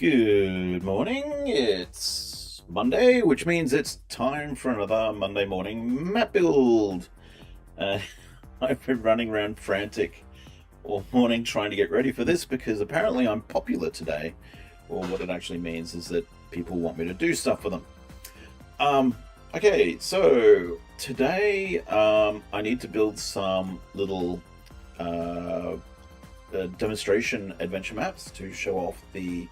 Good morning. It's Monday, which means it's time for another Monday morning map build. I've been running around frantic all morning trying to get ready for this because apparently I'm popular today, or what it actually means is that people want me to do stuff for them. Okay, so today I need to build some little demonstration adventure maps to show off the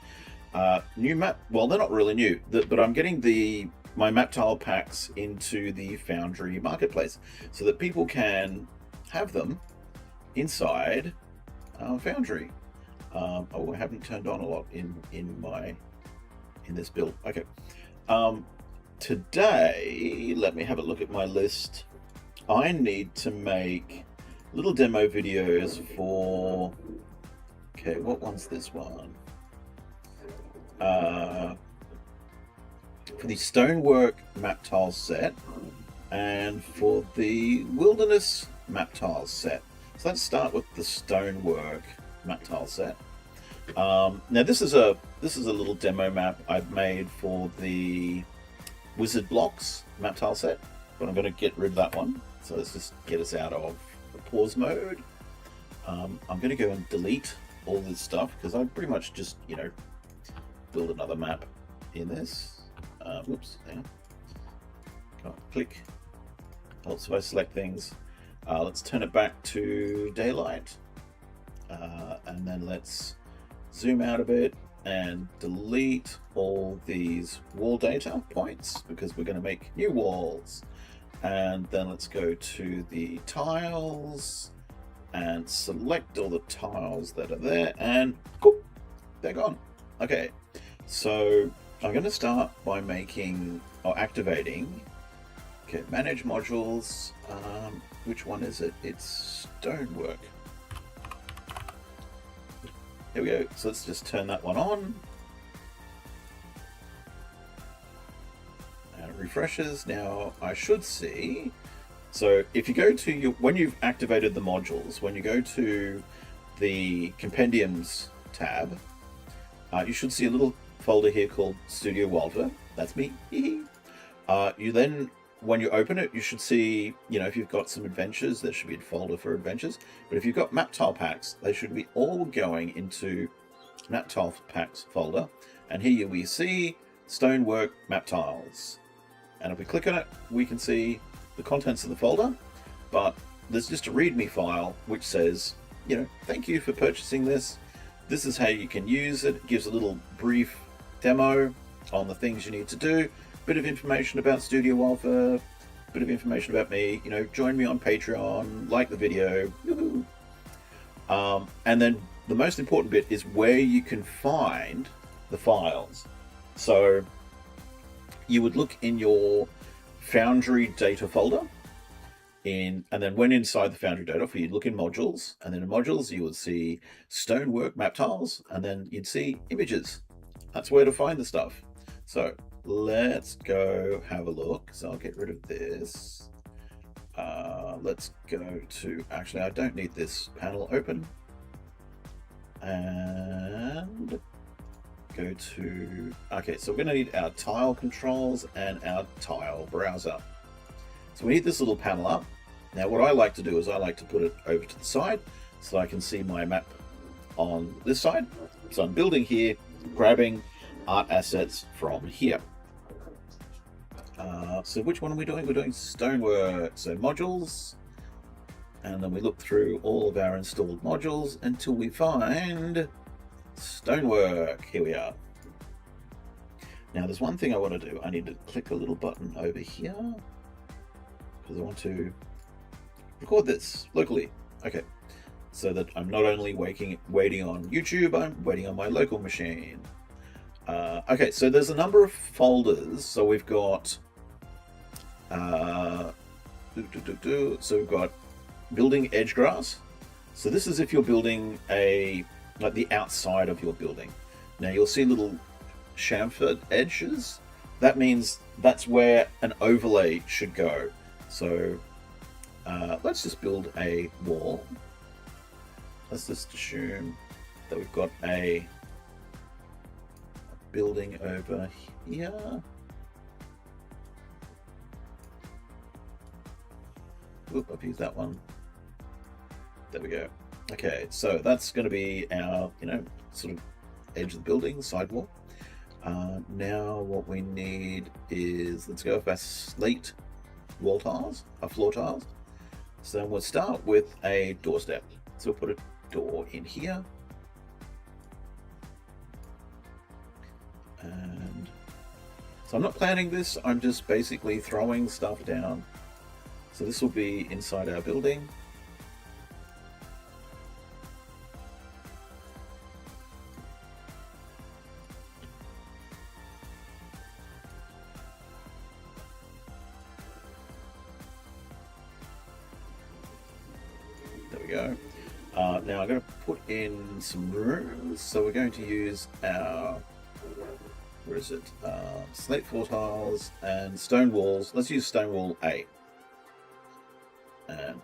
new map. Well, they're not really new, but I'm getting my map tile packs into the Foundry Marketplace so that people can have them inside Foundry. I haven't turned on a lot in this build. Okay. Today, let me have a look at my list. I need to make little demo videos for. Okay, what one's this one? For the Stonework Map Tiles set and for the Wilderness Map Tiles set. So let's start with the Stonework Map Tile set. Now this is a little demo map I've made for the Wizard Blocks Map Tile set, but I'm going to get rid of that one. So let's just get us out of the pause mode. I'm going to go and delete all this stuff because I pretty much just, build another map in this. Whoops, hang on. Click. Also, I select things. Let's turn it back to daylight. And then let's zoom out a bit and delete all these wall data points because we're going to make new walls. And then let's go to the tiles and select all the tiles that are there, and whoop, they're gone. Okay, so I'm going to start by making or activating. Okay, manage modules. Which one is it? It's Stonework. Here we go. So let's just turn that one on. And it refreshes. Now I should see. So if you go to when you've activated the modules, when you go to the Compendiums tab, you should see a little folder here called Studio WyldFurr. That's me. You then, when you open it, you should see, if you've got some adventures, there should be a folder for adventures. But if you've got map tile packs, they should be all going into map tile packs folder. And here we see Stonework Map Tiles. And if we click on it, we can see the contents of the folder, but there's just a README file which says, thank you for purchasing this. This is how you can use it. It gives a little brief demo on the things you need to do. Bit of information about Studio WyldFurr, bit of information about me. Join me on Patreon, like the video. And then the most important bit is where you can find the files. So you would look in your Foundry data folder, and then when inside the Foundry data, you'd look in modules, and then in modules you would see Stonework Map Tiles, and then you'd see images. That's where to find the stuff. So let's go have a look. So I'll get rid of this. Let's go to, actually I don't need this panel open, and go to, okay, so we're going to need our tile controls and our tile browser. So we need this little panel up. Now what I like to do is I like to put it over to the side so I can see my map on this side. So I'm building here, grabbing art assets from here. So which one are we doing? We're doing Stonework. So modules, and then we look through all of our installed modules until we find Stonework. Here we are. Now there's one thing I want to do. I need to click a little button over here because I want to record this locally. Okay, so that I'm not only waiting on YouTube, I'm waiting on my local machine. Okay, so there's a number of folders. So we've got so we've got building edge grass. So this is if you're building like the outside of your building. Now you'll see little chamfered edges. That means that's where an overlay should go. So let's just build a wall. Let's just assume that we've got a building over here. Oop, I've used that one. There we go. Okay, so that's going to be our, sort of edge of the building, sidewalk. Now what we need is, let's go with our slate wall tiles, our floor tiles. So we'll start with a doorstep. So we'll put a door in here. And so I'm not planning this, I'm just basically throwing stuff down. So this will be inside our building. There we go. Now I'm going to put in some rooms. So we're going to use our, where is it? Slate floor tiles and stone walls. Let's use stone wall A. And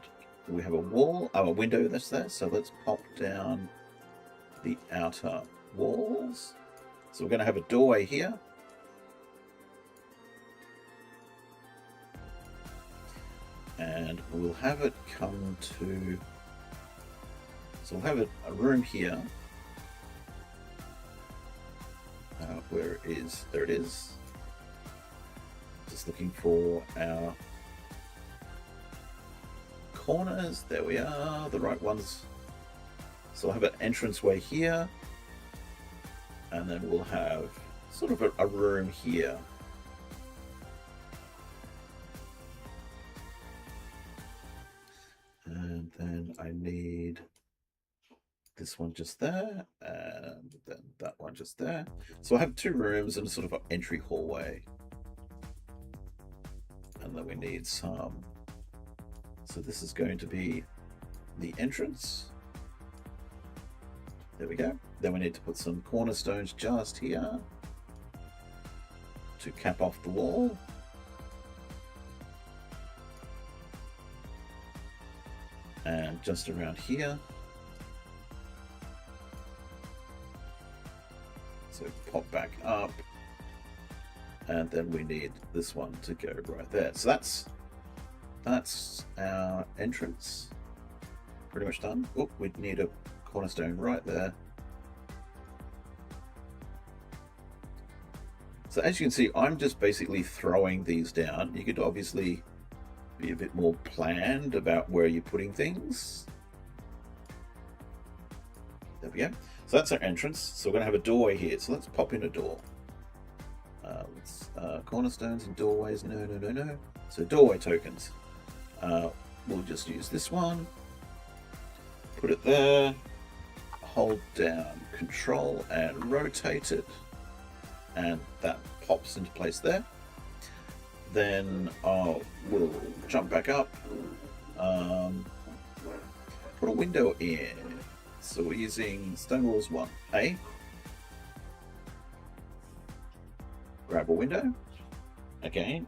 we have a wall, a window that's there. So let's pop down the outer walls. So we're going to have a doorway here. And we'll have it come to, so we'll have a room here. Where is, there it is. Just looking for our corners. There we are, the right ones. So we'll have an entranceway here. And then we'll have sort of a room here. And then I need this one just there, and then that one just there. So I have two rooms and sort of an entry hallway. And then we need some. So this is going to be the entrance. There we go. Then we need to put some cornerstones just here to cap off the wall. And just around here. So pop back up. And then we need this one to go right there. So that's our entrance. Pretty much done. Oh, we'd need a cornerstone right there. So as you can see, I'm just basically throwing these down. You could obviously be a bit more planned about where you're putting things. There we go. So that's our entrance. So we're going to have a doorway here. So let's pop in a door. Cornerstones and doorways. No. So doorway tokens. We'll just use this one. Put it there. Hold down Control and rotate it. And that pops into place there. Then we'll jump back up. Put a window in. So we're using stone walls 1A. Grab a window. Again,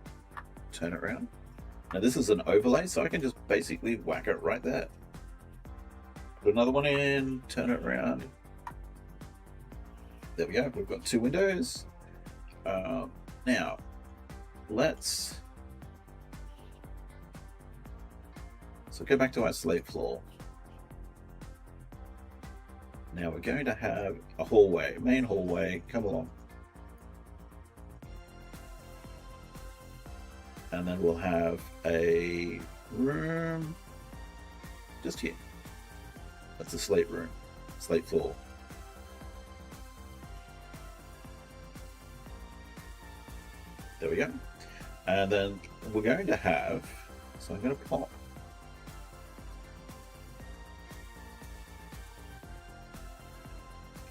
turn it around. Now this is an overlay, so I can just basically whack it right there. Put another one in, turn it around. There we go, we've got two windows. Now, let's... So go back to our slate floor. Now we're going to have a hallway, main hallway, come along. And then we'll have a room just here. That's a slate room, slate floor. There we go. And then we're going to have, so I'm going to pop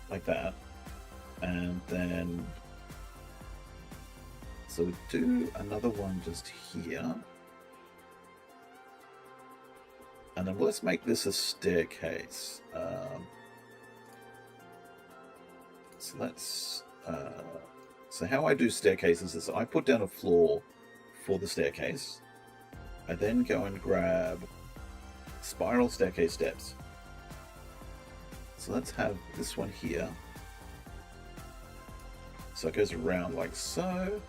like that. And then, so we do another one just here. And then let's make this a staircase. So let's, so how I do staircases is I put down a floor for the staircase. I then go and grab spiral staircase steps. So let's have this one here. So it goes around like so.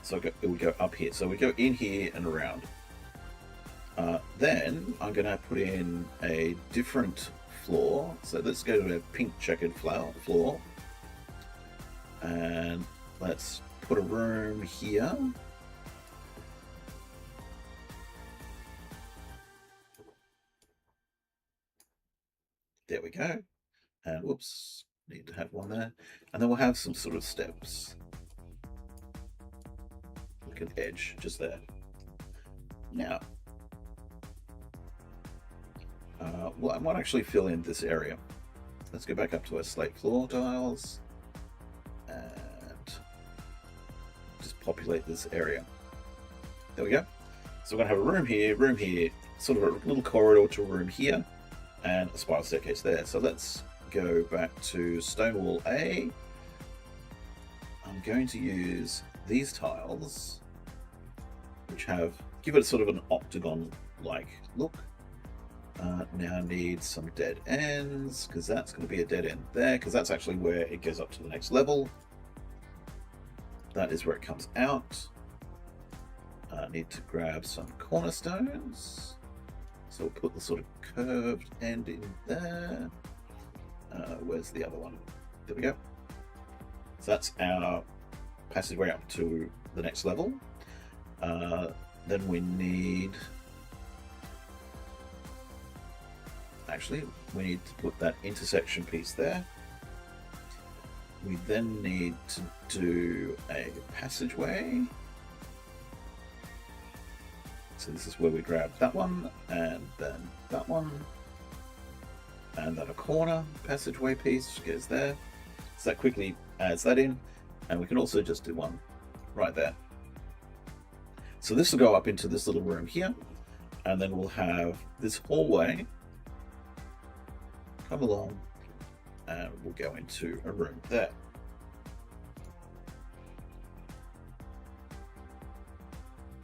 So it would go up here. So we go in here and around. Then I'm going to put in a different floor. So let's go to a pink checkered floor. And let's put a room here. There we go. And whoops, need to have one there. And then we'll have some sort of steps. Like an edge just there. Now, well, I might actually fill in this area. Let's go back up to our slate floor tiles and just populate this area. There we go. So we're going to have a room here, sort of a little corridor to a room here, and a spiral staircase there. So let's go back to stone wall A. I'm going to use these tiles, which give it sort of an octagon-like look. Now need some dead ends, because that's going to be a dead end there, because that's actually where it goes up to the next level. That is where it comes out. Need to grab some cornerstones. So we'll put the sort of curved end in there. Where's the other one? There we go. So that's our passageway up to the next level. Then we need... Actually, we need to put that intersection piece there. We then need to do a passageway. So this is where we grab that one, and then that one, and then a corner passageway piece goes there. So that quickly adds that in, and we can also just do one right there. So this will go up into this little room here, and then we'll have this hallway come along, and we'll go into a room there.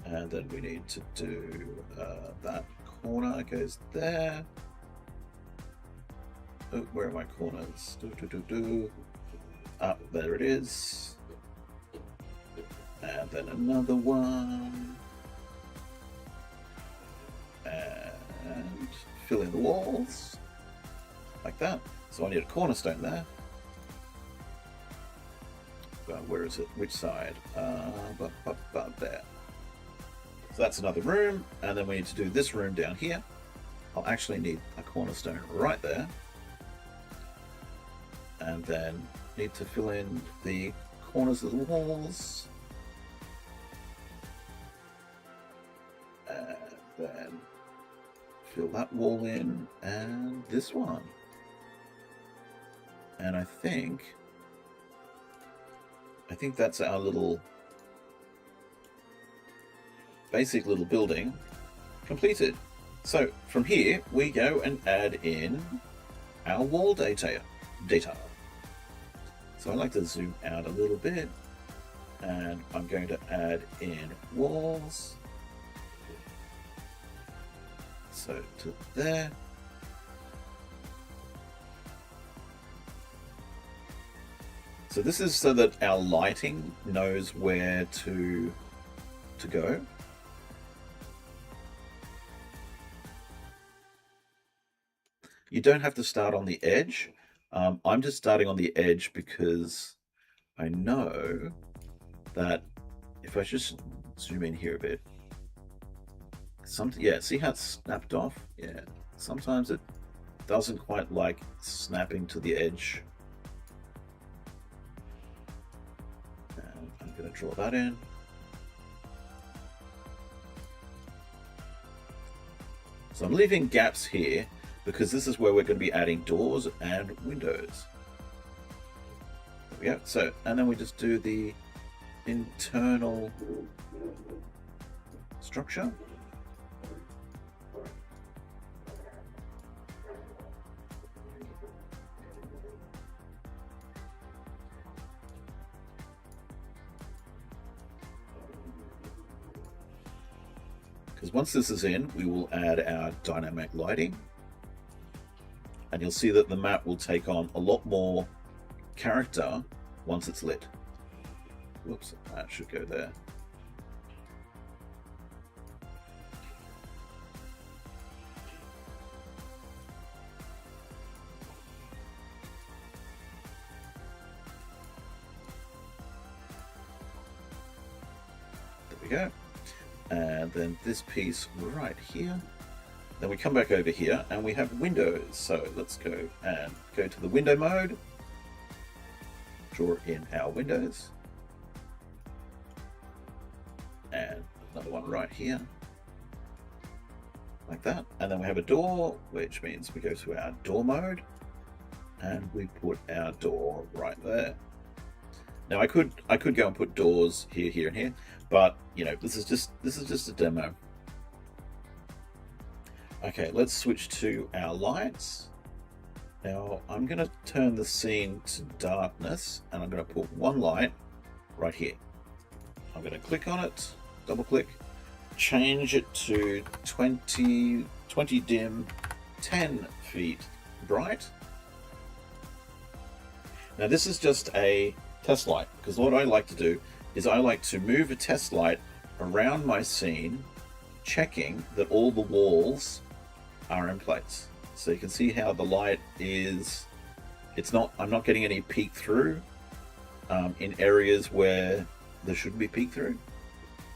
And then we need to do that corner goes there. Oh, where are my corners? Up there it is. And then another one. And fill in the walls. Like that. So I need a cornerstone there. Where is it? Which side? There. So that's another room, and then we need to do this room down here. I'll actually need a cornerstone right there. And then need to fill in the corners of the walls. And then fill that wall in, and this one. And I think that's our little basic little building completed. So from here we go and add in our wall data. So I like to zoom out a little bit, and I'm going to add in walls. So to there. So this is so that our lighting knows where to go. You don't have to start on the edge. I'm just starting on the edge because I know that if I just zoom in here a bit, see how it's snapped off? Yeah, sometimes it doesn't quite like snapping to the edge. And I'm going to draw that in. So I'm leaving gaps here because this is where we're going to be adding doors and windows. There we go. So, and then we just do the internal structure. Because once this is in, we will add our dynamic lighting. And you'll see that the map will take on a lot more character once it's lit. Whoops, that should go there. There we go. And then this piece right here. Then we come back over here and we have windows. So let's go and go to the window mode. Draw in our windows. And another one right here. Like that. And then we have a door, which means we go to our door mode. And we put our door right there. Now I could go and put doors here, here, and here, but you know, this is just a demo. Okay, let's switch to our lights. Now I'm going to turn the scene to darkness, and I'm going to put one light right here. I'm going to click on it, double click, change it to 20 dim, 10 feet bright. Now this is just a test light, because what I like to do is I like to move a test light around my scene, checking that all the walls are in place. So you can see how the light is, I'm not getting any peek through in areas where there shouldn't be peek through,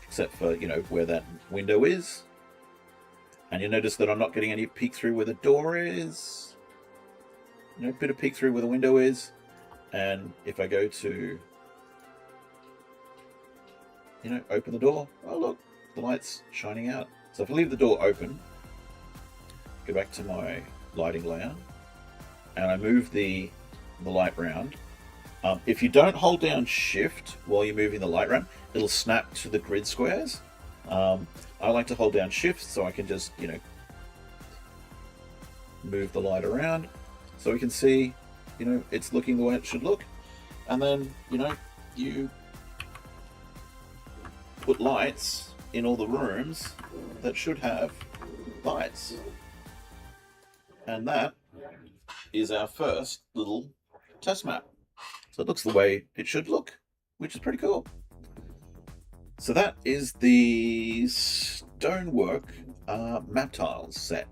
except for, you know, where that window is. And you notice that I'm not getting any peek through where the door is, you know, a bit of peek through where the window is. And if I go to, you know, open the door, oh look, the light's shining out. So if I leave the door open, go back to my lighting layer, and I move the light round. If you don't hold down Shift while you're moving the light round, it'll snap to the grid squares. I like to hold down Shift so I can just, you know, move the light around so we can see, you know, it's looking the way it should look. And then, you know, you put lights in all the rooms that should have lights. And that is our first little test map. So it looks the way it should look, which is pretty cool. So that is the Stonework Map Tiles set,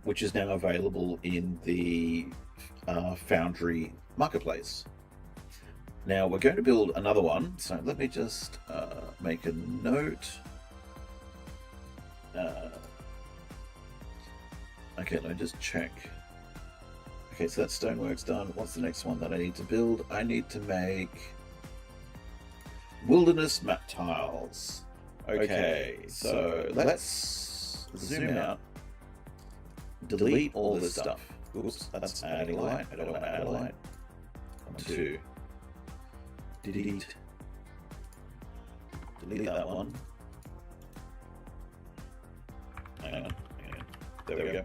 which is now available in the Foundry Marketplace. Now we're going to build another one, so let me just make a note. Okay, let me just check. Okay, so that stonework's done. What's the next one that I need to build? I need to make Wilderness Map Tiles. Okay, so let's zoom out. Delete all this stuff. Oops, that's adding light. I don't want to add light. I want to delete that one. Hang on. There we go.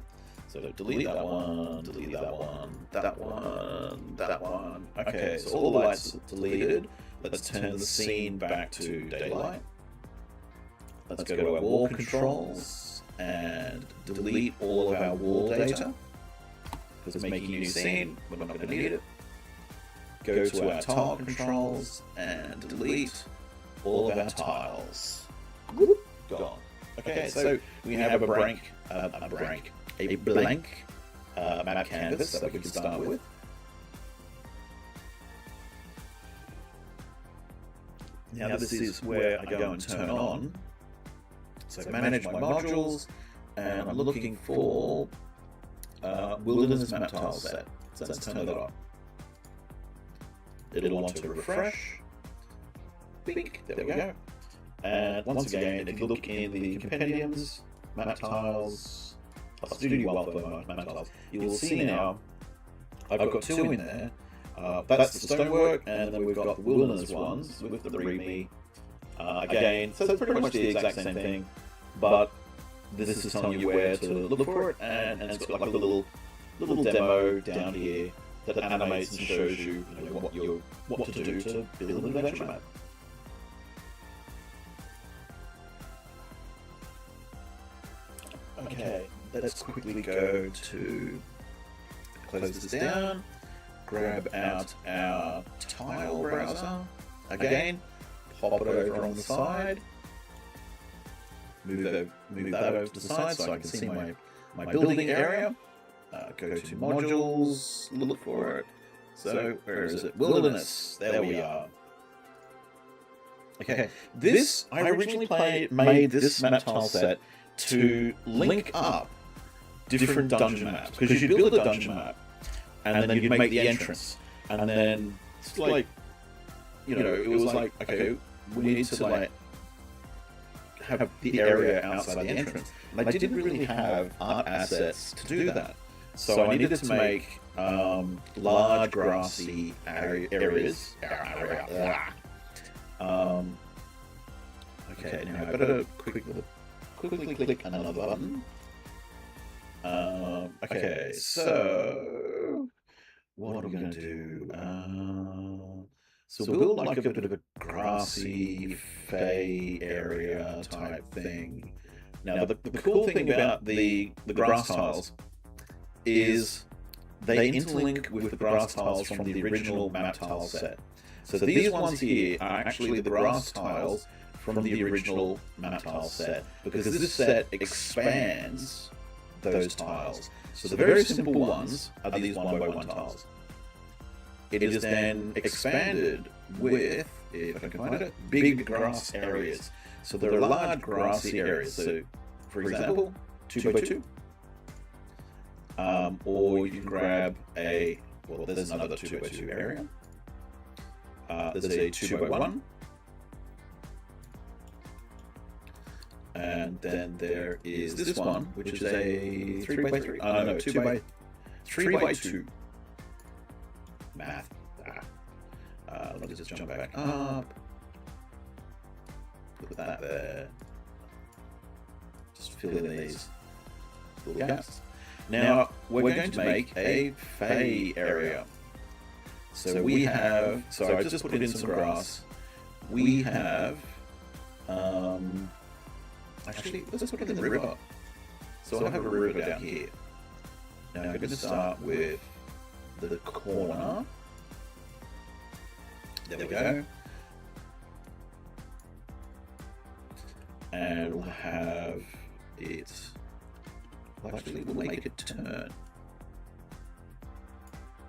So delete that one, delete that one, that one, that one. Okay, so all the lights are deleted. Let's turn the scene back to daylight. Let's go to our wall controls and delete all of our wall data, because it's making a new scene, we're not going to need it. Go to our tile controls and delete all of our tiles. Gone. Okay, so we have a blank map canvas that we can start with. Now this is where I go and turn on. So manage my modules, and I'm looking for Wilderness Map Tiles set. So let's turn that on. It'll want to refresh. Bink, there we go. And once again, if you look in the compendiums, Map Tiles, Studio WyldFurr Map Tiles, you will see now I've got two in there. That's the Stonework, and then we've got the Wilderness ones with the README. Again, so it's pretty much the exact same thing, but this is telling you where to look for it, and it's got like a little demo down here that animates and shows you, what to do to build an adventure map. Okay, let's quickly go to close this down, grab out our tile browser again, pop it over on the side, move that over to the side so I can see my building area. Go to modules, look for it. So where is it? Wilderness. There we are. Okay, this I originally made this map tile set to link up different dungeon maps, because you'd build a dungeon map and then you'd make the entrance, and then it's like, you know, it was like, okay, we need to like have the area outside the entrance, and I didn't really have art assets to do that, so I needed to make large grassy areas. Okay, now I better quickly click another button. Okay, so what are we going to do? So we'll build like a bit of a grassy fey area type thing. Now the cool thing about the grass tiles is they interlink with the grass tiles from the original map tile set. So these ones here are actually the grass tiles from the original map tile set, because this set expands those tiles. So the very simple ones are these 1x1 tiles. It is then expanded with, if I can find it, big grass areas. So there are large grassy areas. So, for example, 2x2. Or you can grab there's another 2x2 area. There's a 2x1. And then there is this one, which is a 3x3. No, 3x2. Math. Let me just jump back up. Put that there. Just fill in these little gaps. Now we're going to make a fey area. So we have. So I just put in some grass. We have. Actually, let's put it in the river. So I have a river down here. Now I'm going to start with the corner. There we go. And we'll have it. Actually, we'll make it turn.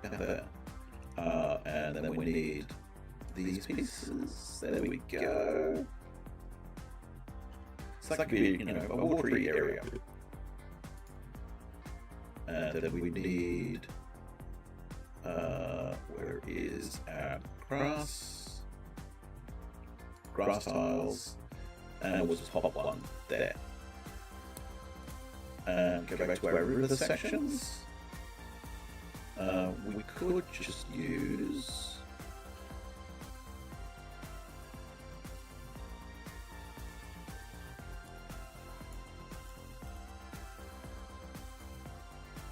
There. And then we need these pieces. There we go. So that could be, you know, a watery area. And then we need, where is our grass tiles, and we'll just pop one there. And go back to our river sections. We could just use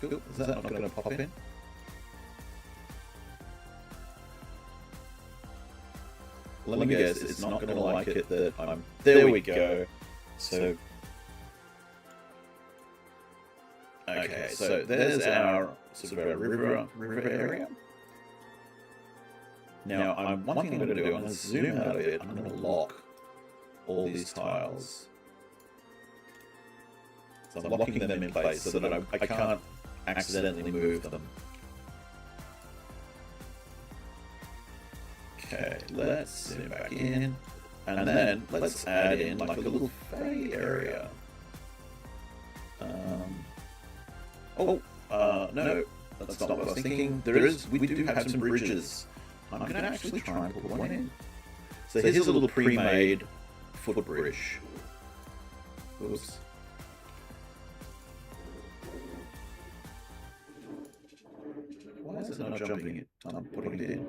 Is that not going to pop in? Let me guess, it's not going to like it that I'm... There we go. So... Okay, so there's our sort of our river area. Now, one thing I'm going to do, I'm going to zoom out a bit. I'm going to lock all these tiles. So I'm locking them in place so that I can't accidentally move them. Okay, let's zoom back in, and then let's add in like a little fey area. No, that's not what I was thinking. We do have some bridges. I'm going to actually try and put one in. So here's a little pre-made footbridge. Oops. Why is it not jumping it? I'm putting it in.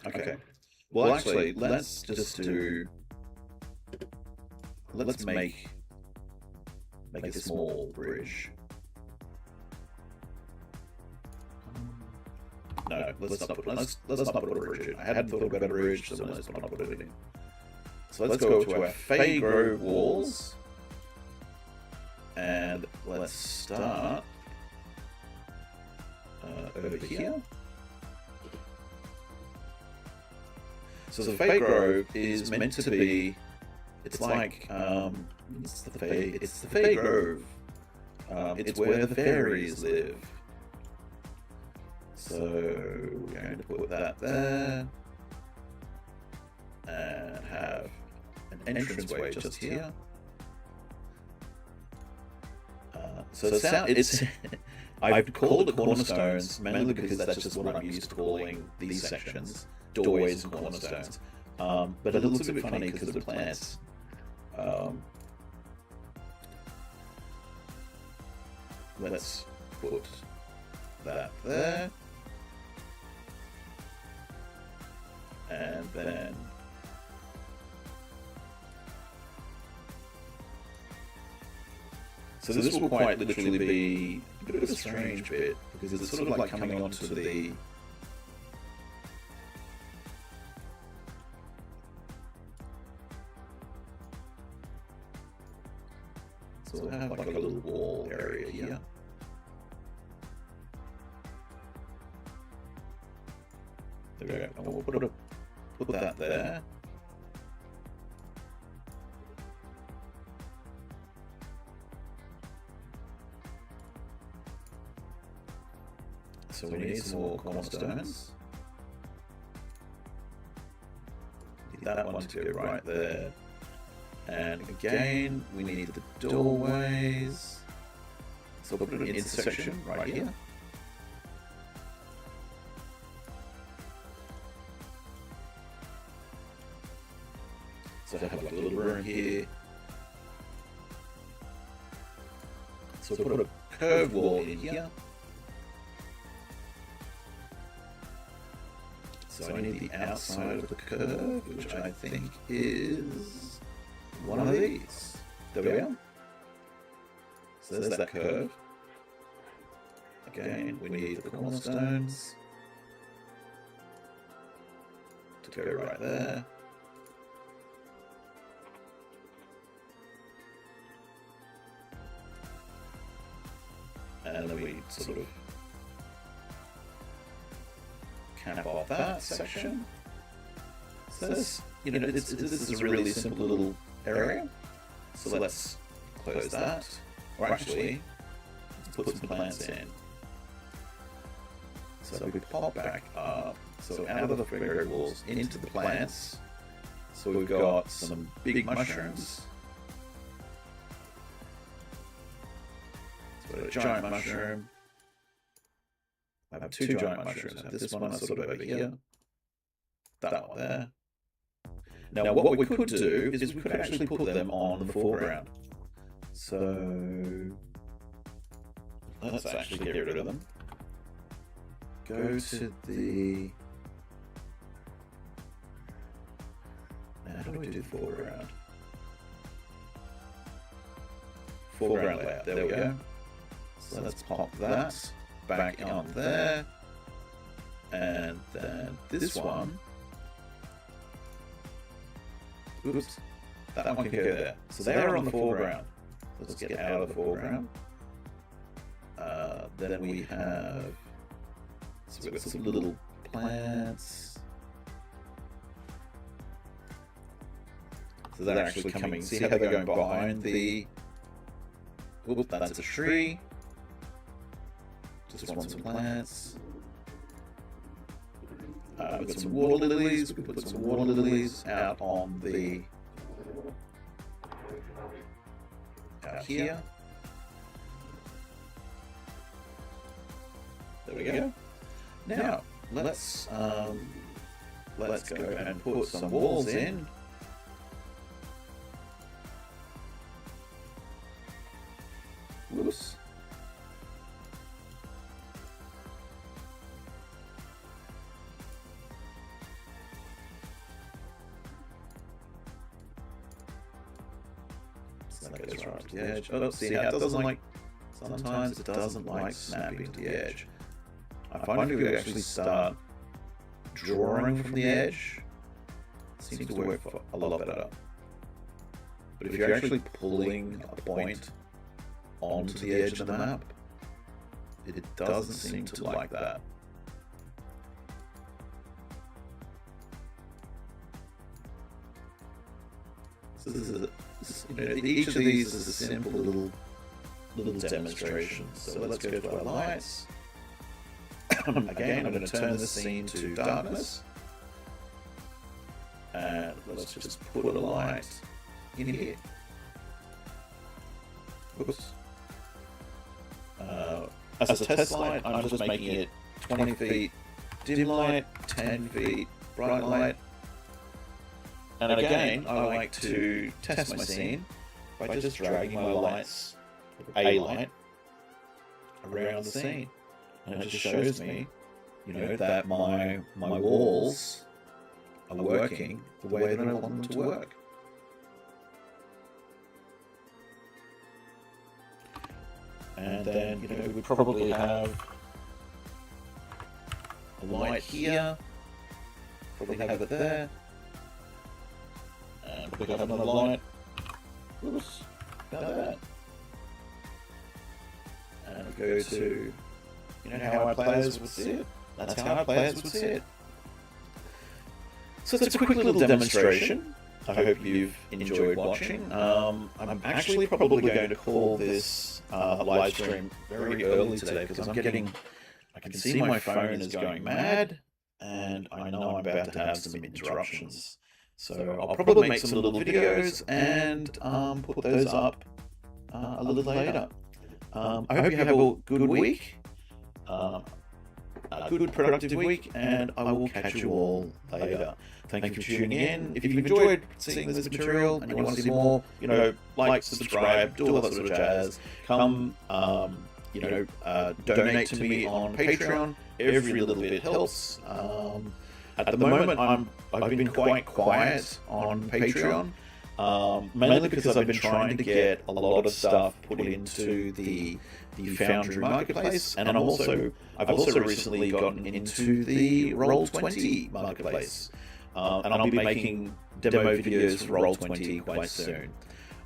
Okay. Well, actually, let's make a small bridge. No, let's not put a bridge in. I hadn't thought about a bridge, so let's not put it in. So let's go to our Fey Grove walls, and let's start over here. So the Fey Grove is meant to be, it's like, it's the Fey Grove. It's where the fairies live. So we're going to put that there and have an entranceway just here. So it's I've called it cornerstones mainly because that's just what I'm used to calling these sections, doorways and cornerstones. But it looks a bit funny because of the plants. Let's put that there. And then so this will quite literally be a bit of a strange bit because it's sort of like coming onto the so we'll have like a little wall area here. There we go. And we'll put that there. So we need some more cornerstones. Need that one to go right there. And again, we need the doorways. So we'll put an intersection right here. So I have like a little room here. So we'll put a curved wall in here. So I need the outside of the curve, which I think is one of these. There we go. So there's that curve. Again, we need the cornerstones to go right there. And then we sort of cap off that section. So this, you know, this is a really simple little area. So let's close that. Or actually, let's put some plants in. So we pop back up. So out of the variables into the plants. So we've got some big mushrooms. So we've got a giant mushroom. I have two giant mushrooms. I have this one sort of over here. That one there. Now what we could do is we could actually put them on the foreground. So let's actually get rid of them. Go to the... Now how do we do the foreground? Foreground layout, there we go. So let's pop that back on there. And then this one. Oops, that one can go there. So they're on the foreground. Let's get out of the foreground. Then we have, so we've got some little plants. So they're actually coming, see how they're going behind the, whoop, that's a tree. Just want some plants. We've got some water lilies. We can put some water lilies out on the out here. There we go. Now let's go and put some walls in. Whoops. That goes right to the edge. Oh, see how it doesn't like, sometimes it doesn't like snapping to the edge. I find if you actually start drawing from the edge, it seems to work a lot better. But if you're actually pulling a point onto the edge of the map, it doesn't seem to like that. So each of these is a simple little demonstration. So let's go to our lights. Again, I'm going to turn the scene to darkness. And let's just put a light in here. Oops. As a test light, I'm just making it 20 feet dim light, 10 feet bright light. And again, I like to test my scene by just dragging my lights, a light, around the scene. And it just shows me, that my walls are working the way that I want them to work. And then, we probably have a light here, probably have it there, and probably have another light, oops, about that. And go to, how our players would see it. That's how our players would see it. So it's a quick little demonstration. I hope you've enjoyed watching. I'm actually probably going to call this live stream very early today because I can see my phone is going mad, and I know I'm about to have some interruptions. So I'll probably make some little videos and put those up a little later. I hope you have a good week, a good productive week, and I will catch you all later. Thank you for tuning in. If you've enjoyed seeing this material and you want to see more, like, subscribe, do all that sort of jazz. Come, donate to me on Patreon. Every little bit helps. At the moment, I've been quite quiet on Patreon, mainly because I've been trying to get a lot of stuff put into the Foundry Marketplace, and I've also recently gotten into the Roll20 Marketplace. And I'll be making demo videos for Roll20 quite soon.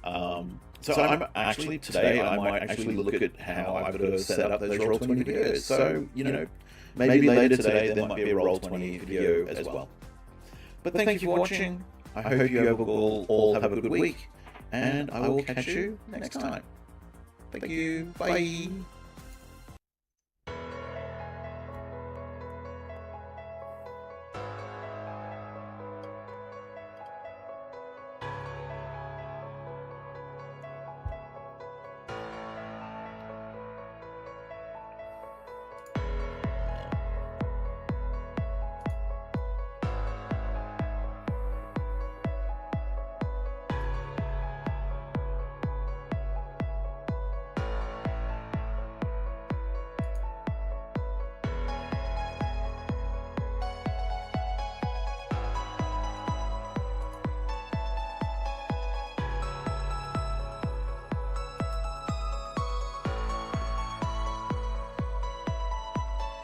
So I'm actually, today I might actually look at how I've got to set up those Roll20 videos. So, maybe later today there might be a Roll20 video as well. But thank you for watching. I hope you all have a good week, and I will catch you next time. Thank you. Bye.